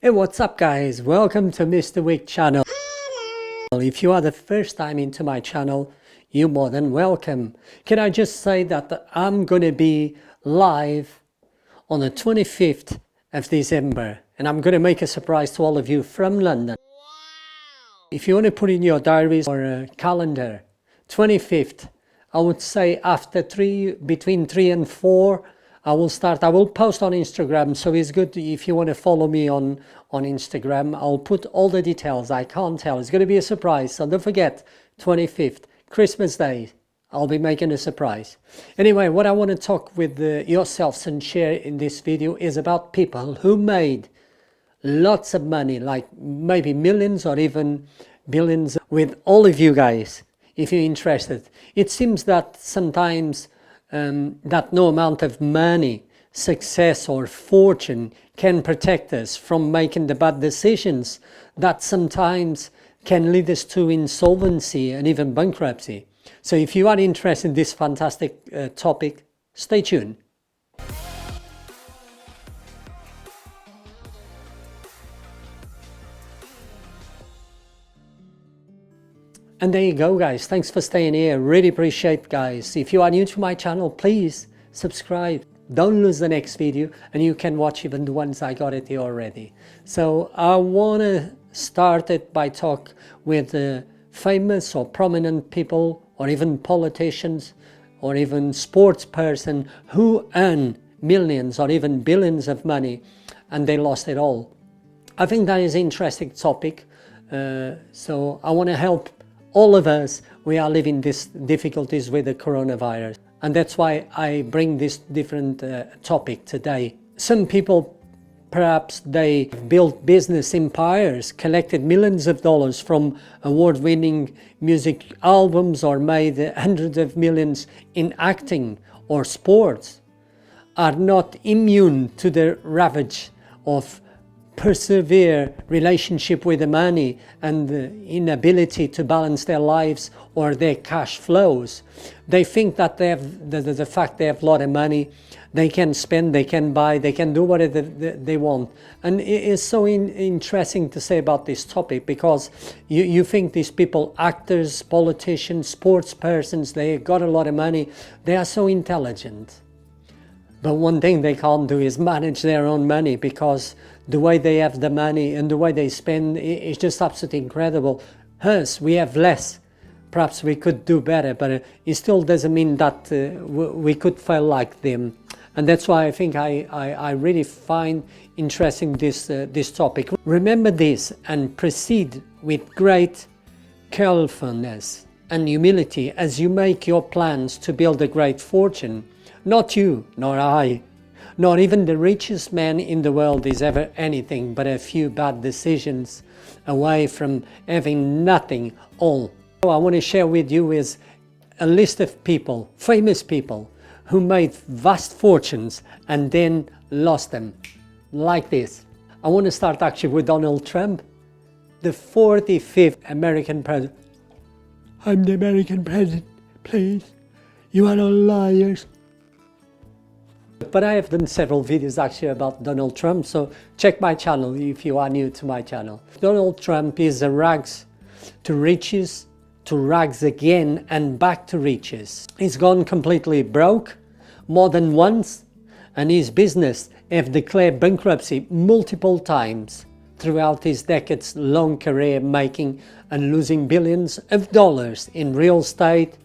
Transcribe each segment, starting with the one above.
Hey, what's up guys? Welcome to Mr. Week channel. If you are the first time into my channel, you're more than welcome. Can I just say that I'm gonna be live on the 25th of December and I'm gonna make a surprise to all of you from London. If you want to put in your diaries or a calendar, 25th, I would say after between 3 and 4, I will post on Instagram, so it's good if you want to follow me on Instagram. I'll put all the details. I can't tell. It's going to be a surprise, so don't forget, 25th, Christmas Day, I'll be making a surprise. Anyway, what I want to talk with yourselves and share in this video is about people who made lots of money, like maybe millions or even billions, with all of you guys, if you're interested. It seems that sometimes that no amount of money, success or fortune can protect us from making the bad decisions that sometimes can lead us to insolvency and even bankruptcy. So if you are interested in this fantastic topic, stay tuned. And there you go guys, thanks for staying here, really appreciate guys. If you are new to my channel, please subscribe, don't lose the next video, and you can watch even the ones I got it here already. So I want to start it by talk with famous or prominent people or even politicians or even sports person who earn millions or even billions of money and they lost it all. I think that is an interesting topic, so I want to help all of us. We are living these difficulties with the coronavirus, and that's why I bring this different topic today. Some people, perhaps they built business empires, collected millions of dollars from award-winning music albums, or made hundreds of millions in acting or sports, are not immune to the ravage of persevere relationship with the money and the inability to balance their lives or their cash flows. They think that they have the fact they have a lot of money, they can spend, they can buy, they can do whatever they want. And it is so interesting to say about this topic, because you think these people, actors, politicians, sports persons, they got a lot of money, they are so intelligent. But one thing they can't do is manage their own money, because the way they have the money and the way they spend is just absolutely incredible. Us, we have less. Perhaps we could do better, but it still doesn't mean that we could fail like them. And that's why I think I really find interesting this topic. Remember this and proceed with great carefulness and humility as you make your plans to build a great fortune. Not you, nor I, nor even the richest man in the world is ever anything but a few bad decisions away from having nothing all. What I want to share with you is a list of people, famous people, who made vast fortunes and then lost them, like this. I want to start actually with Donald Trump, the 45th American president. I'm the American president, please. You are all liars. But I have done several videos actually about Donald Trump, so check my channel if you are new to my channel. Donald Trump is a rags to riches, to rags again, and back to riches. He's gone completely broke more than once, and his business have declared bankruptcy multiple times throughout his decades-long career, making and losing billions of dollars in real estate,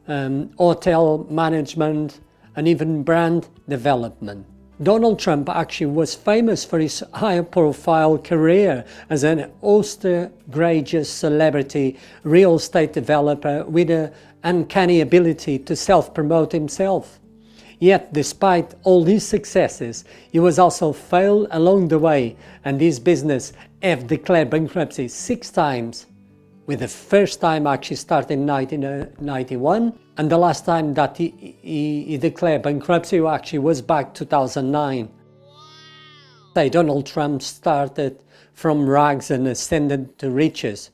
hotel management, and even brand development. Donald Trump actually was famous for his high-profile career as an outrageous celebrity real estate developer with an uncanny ability to self-promote himself. Yet, despite all these successes, he was also failed along the way, and his business have declared bankruptcy 6 times, with the first time actually started in 1991, and the last time that he declared bankruptcy actually was back 2009. Donald Trump started from rags and ascended to riches.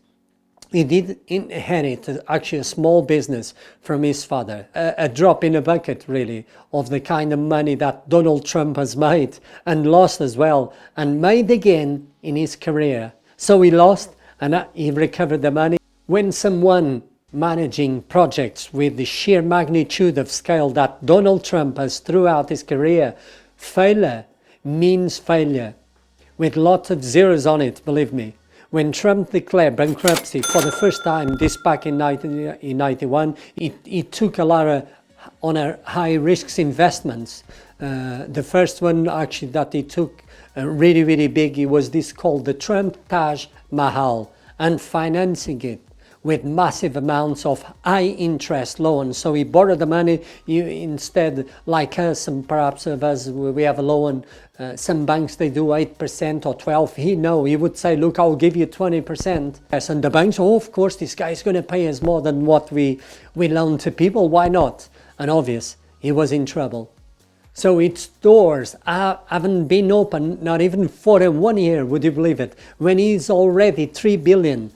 He did inherit actually a small business from his father, a drop in a bucket really of the kind of money that Donald Trump has made and lost as well, and made again in his career. So he lost and he recovered the money. When someone managing projects with the sheer magnitude of scale that Donald Trump has throughout his career, failure means failure, with lots of zeros on it, believe me. When Trump declared bankruptcy for the first time, this back in 1991, he took a lot of on a high risks investments. The first one actually that he took really big, it was this called the Trump Taj Mahal, and financing it with massive amounts of high interest loans. So he borrowed the money. Instead, like us, and perhaps of us, we have a loan. Some banks, they do 8% or 12%. He would say, look, I'll give you 20%. Yes, and the banks, oh, of course, this guy is going to pay us more than what we loan to people. Why not? And obvious, he was in trouble. So its doors haven't been open, not even for 1 year, would you believe it? When he's already 3 billion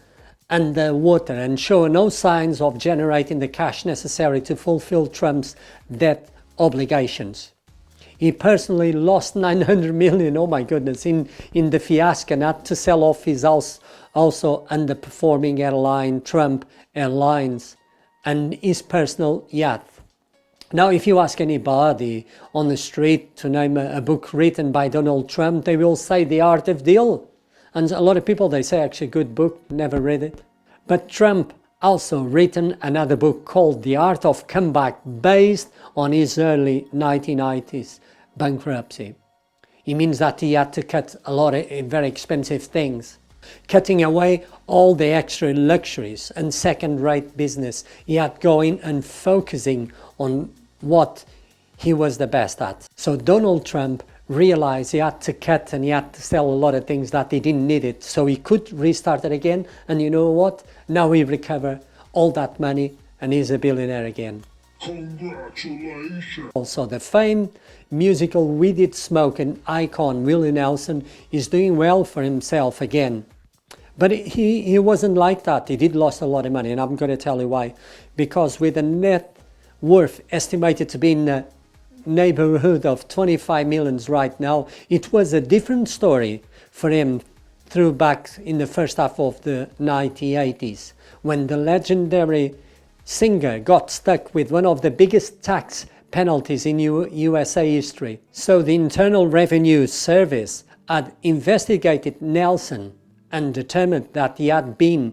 underwater and show no signs of generating the cash necessary to fulfill Trump's debt obligations. He personally lost 900 million, oh my goodness, in the fiasco, and had to sell off his also underperforming airline, Trump Airlines, and his personal yacht. Now, if you ask anybody on the street to name a book written by Donald Trump, they will say The Art of Deal. And a lot of people, they say, actually, good book, never read it. But Trump also written another book called The Art of Comeback, based on his early 1990s bankruptcy. It means that he had to cut a lot of very expensive things, cutting away all the extra luxuries and second-rate business he had going and focusing on what he was the best at. So Donald Trump realized he had to cut and he had to sell a lot of things that he didn't need it, so he could restart it again. And you know what? Now he recovered all that money and he's a billionaire again. Congratulations! Also, the famed musical Weed It Smokin' icon Willie Nelson is doing well for himself again. But he wasn't like that. He did lose a lot of money, and I'm going to tell you why. Because with a net worth estimated to be in the neighborhood of 25 millions right now, it was a different story for him through back in the first half of the 1980s, when the legendary singer got stuck with one of the biggest tax penalties in USA history. So the Internal Revenue Service had investigated Nelson and determined that he had been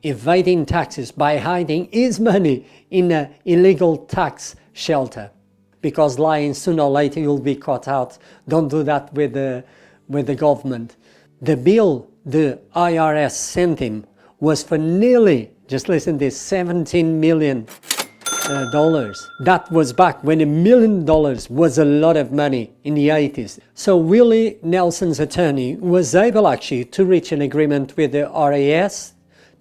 evading taxes by hiding his money in an illegal tax shelter. Because lying, sooner or later you'll be caught out. Don't do that with the government. The bill the IRS sent him was for nearly, just listen to this, $17 million. That was back when $1 million was a lot of money in the 80s. So Willie Nelson's attorney was able actually to reach an agreement with the RAS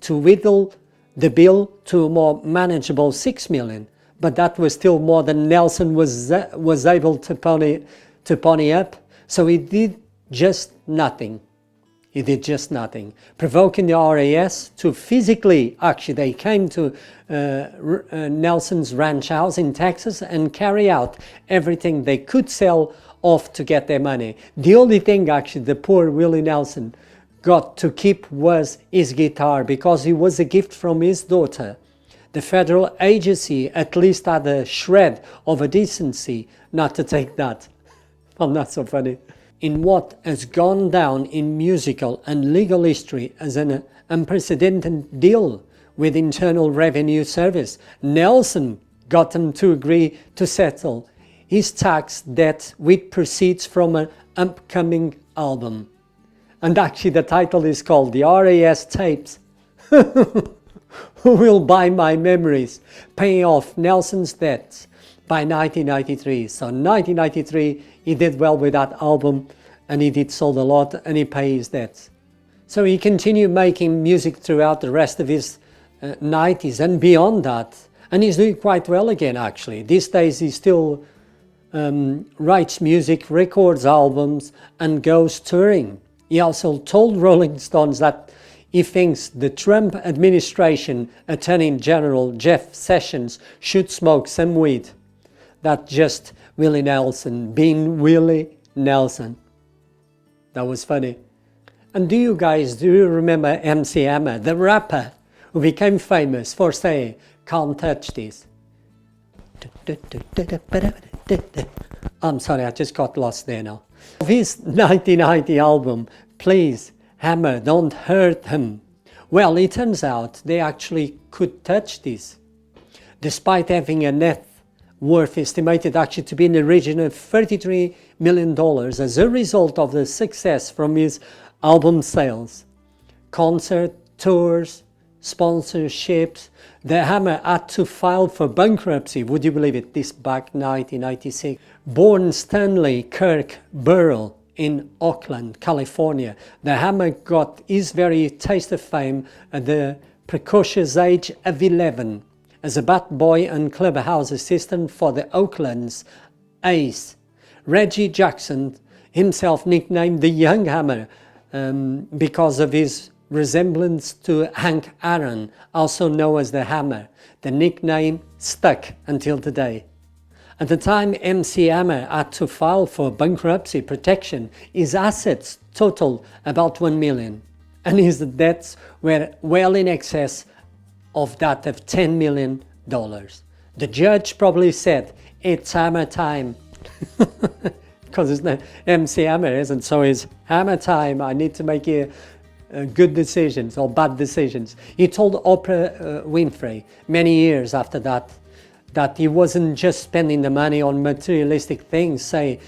to whittle the bill to a more manageable $6 million. But that was still more than Nelson was able to pony up. So he did just nothing. He did just nothing, provoking the RAS to physically, actually they came to Nelson's ranch house in Texas and carry out everything they could sell off to get their money. The only thing actually the poor Willie Nelson got to keep was his guitar, because it was a gift from his daughter. The federal agency at least had a shred of a decency not to take that. Well, not so funny. In what has gone down in musical and legal history as an unprecedented deal with Internal Revenue Service, Nelson got them to agree to settle his tax debt with proceeds from an upcoming album. And actually the title is called The RAS Tapes. Who Will Buy My Memories? Paying off Nelson's debts by 1993. So 1993, he did well with that album, and he did sold a lot, and he paid his debts. So he continued making music throughout the rest of his 90s and beyond that. And he's doing quite well again, actually. These days he still writes music, records albums, and goes touring. He also told Rolling Stones that he thinks the Trump administration Attorney General Jeff Sessions should smoke some weed. That's just Willie Nelson being Willie Nelson. That was funny. And do you remember MC Hammer, the rapper who became famous for saying, "Can't touch this"? I'm sorry, I just got lost there now. Of his 1990 album, Please Hammer, Don't Hurt Him. Well, it turns out they actually could touch this, despite having a net worth estimated actually to be in the region of $33 million as a result of the success from his album sales, concert tours, sponsorships. The Hammer had to file for bankruptcy, would you believe it, this back 1996. Born Stanley Kirk Burrell in Oakland, California, the Hammer got his very taste of fame at the precocious age of 11 as a bat boy and clubhouse assistant for the Oakland's ace. Reggie Jackson, himself nicknamed the Young Hammer because of his resemblance to Hank Aaron, also known as the Hammer. The nickname stuck until today. At the time MC Hammer had to file for bankruptcy protection, his assets totaled about $1 million, and his debts were well in excess of that of $10 million. The judge probably said, "It's Hammer time." Because it's not MC Hammer, isn't, so it's Hammer time. I need to make here good decisions or bad decisions. He told Oprah Winfrey many years after that he wasn't just spending the money on materialistic things. Say,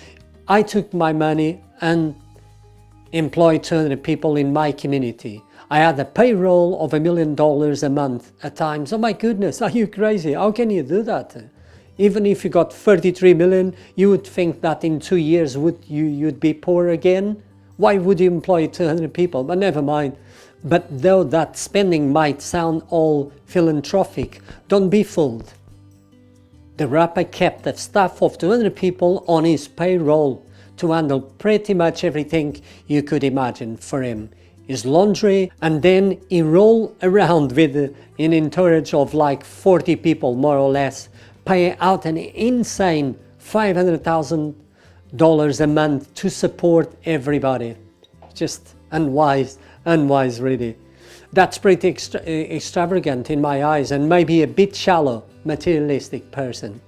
"I took my money and employed 200 people in my community. I had a payroll of $1 million a month at times." Oh my goodness, are you crazy? How can you do that? Even if you got 33 million, you would think that in 2 years you'd be poor again. Why would you employ 200 people? But never mind. But though that spending might sound all philanthropic, don't be fooled. The rapper kept a staff of 200 people on his payroll to handle pretty much everything you could imagine for him. His laundry, and then he rolled around with an entourage of like 40 people, more or less, paying out an insane $500,000 a month to support everybody. Just unwise really. That's pretty extravagant in my eyes, and maybe a bit shallow, materialistic person.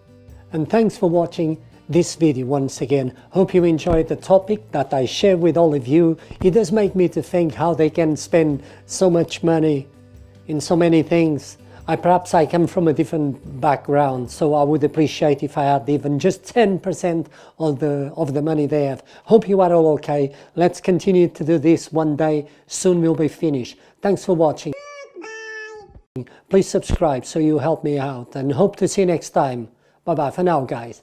And thanks for watching this video once again. Hope you enjoyed the topic that I share with all of you. It does make me to think how they can spend so much money in so many things. Perhaps I come from a different background, so I would appreciate if I had even just 10% of the money they have. Hope you are all okay. Let's continue to do this one day. Soon we'll be finished. Thanks for watching. Please subscribe so you help me out, and hope to see you next time. Bye bye for now, guys.